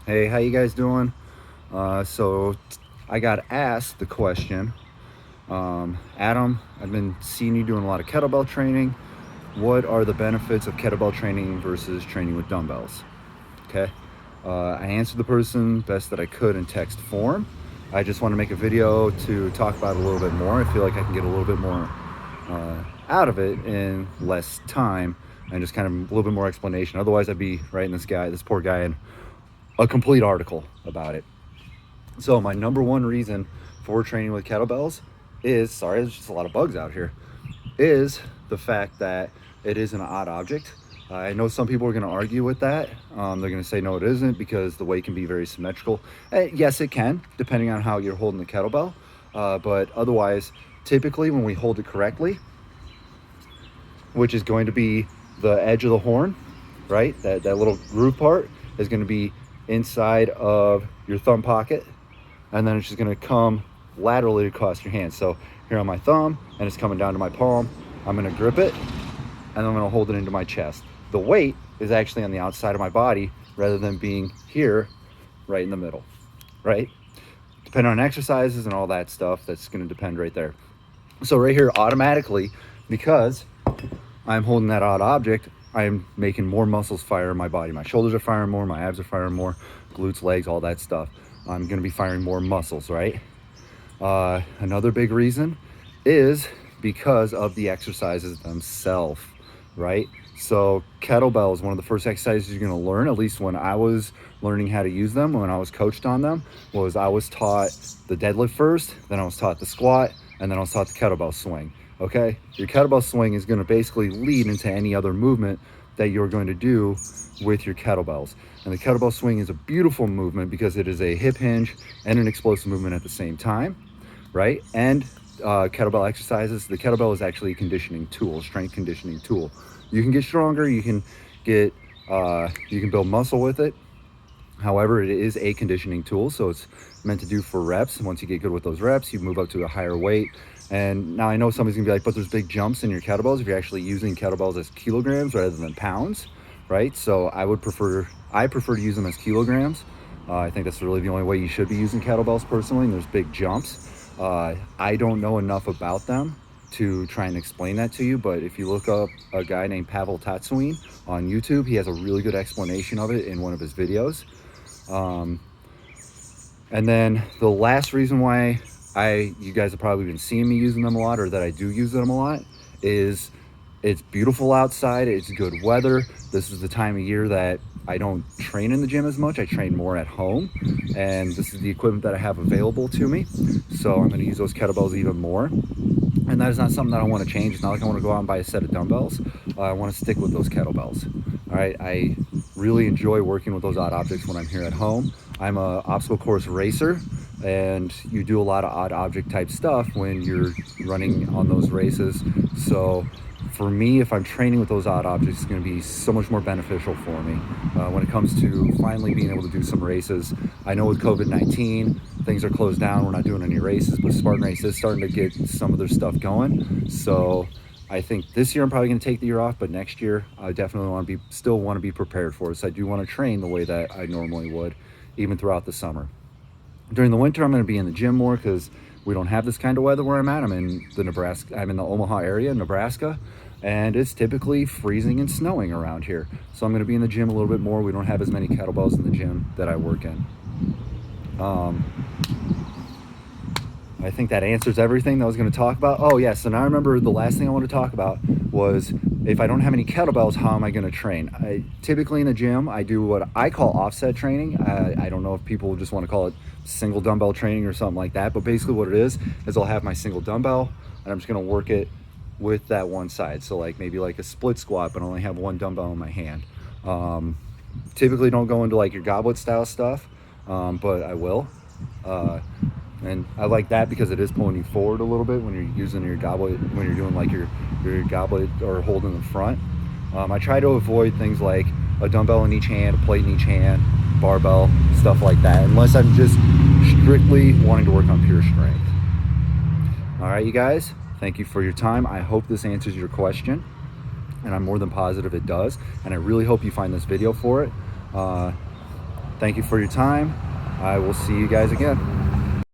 Hey, how you guys doing? I got asked the question, Adam, I've been seeing you doing a lot of kettlebell training. What are the benefits of kettlebell training versus training with dumbbells? Okay. I answered the person best that I could in text form. I just want to make a video to talk about it a little bit more. I feel like I can get a little bit more out of it in less time and just kind of a little bit more explanation. Otherwise, I'd be writing this poor guy, in a complete article about it. So my number one reason for training with kettlebells is, sorry, there's just a lot of bugs out here, is the fact that it is an odd object. I know some people are going to argue with that. They're going to say, no, it isn't, because the weight can be very symmetrical. Yes, it can, depending on how you're holding the kettlebell. But otherwise, typically when we hold it correctly, which is going to be the edge of the horn, right? That little groove part is going to be inside of your thumb pocket, and then it's just going to come laterally across your hand. So here on my thumb, and it's coming down to my palm. I'm going to grip it, and I'm going to hold it into my chest. The weight is actually on the outside of my body rather than being here right in the middle, right? Depending on exercises and all that stuff, that's going to depend right there. So right here, automatically, because I'm holding that odd object, I'm making more muscles fire in my body. My shoulders are firing more, my abs are firing more, glutes, legs, all that stuff. I'm going to be firing more muscles, right? Another big reason is because of the exercises themselves, right? So kettlebells, one of the first exercises you're going to learn, at least when I was learning how to use them, when I was coached on them, was I was taught the deadlift first, then I was taught the squat, and then I was taught the kettlebell swing. Okay, your kettlebell swing is going to basically lead into any other movement that you're going to do with your kettlebells. And the kettlebell swing is a beautiful movement because it is a hip hinge and an explosive movement at the same time, right? And kettlebell exercises, the kettlebell is actually a conditioning tool, strength conditioning tool. You can get stronger, you can build muscle with it. However, it is a conditioning tool, so it's meant to do for reps. Once you get good with those reps, you move up to a higher weight. And now I know somebody's gonna be like, but there's big jumps in your kettlebells if you're actually using kettlebells as kilograms rather than pounds, right? So I prefer to use them as kilograms. I think that's really the only way you should be using kettlebells personally, and there's big jumps. I don't know enough about them to try and explain that to you, but if you look up a guy named Pavel on YouTube, he has a really good explanation of it in one of his videos. And then the last reason why you guys have probably been seeing me using them a lot, or that I do use them a lot, is it's beautiful outside, it's good weather. This is the time of year that I don't train in the gym as much. I train more at home, and this is the equipment that I have available to me. So I'm going to use those kettlebells even more. And that is not something that I want to change. It's not like I want to go out and buy a set of dumbbells. I want to stick with those kettlebells. All right, I really enjoy working with those odd objects when I'm here at home. I'm a obstacle course racer, and you do a lot of odd object type stuff when you're running on those races. So for me, if I'm training with those odd objects, it's going to be so much more beneficial for me when it comes to finally being able to do some races. I know with COVID-19, things are closed down. We're not doing any races, but Spartan Race is starting to get some of their stuff going. So I think this year I'm probably going to take the year off, but next year I definitely still want to be prepared for it. So I do want to train the way that I normally would, even throughout the summer. During the winter, I'm going to be in the gym more because we don't have this kind of weather where I'm at. I'm in the Omaha area, Nebraska, and it's typically freezing and snowing around here. So I'm going to be in the gym a little bit more. We don't have as many kettlebells in the gym that I work in. I think that answers everything that I was going to talk about. Oh yeah, so now I remember the last thing I want to talk about was, if I don't have any kettlebells, how am I going to train? Typically in the gym, I do what I call offset training. I don't know if people just want to call it single dumbbell training or something like that, but basically what it is I'll have my single dumbbell, and I'm just going to work it with that one side. So like maybe like a split squat, but I only have one dumbbell in my hand. Typically don't go into like your goblet style stuff, but I will. And I like that because it is pulling you forward a little bit when you're using your goblet, when you're doing like your goblet or holding the front. I try to avoid things like a dumbbell in each hand, a plate in each hand, barbell, stuff like that, unless I'm just strictly wanting to work on pure strength. All right, you guys, thank you for your time. I hope this answers your question, and I'm more than positive it does. And I really hope you find this video for it. Thank you for your time. I will see you guys again.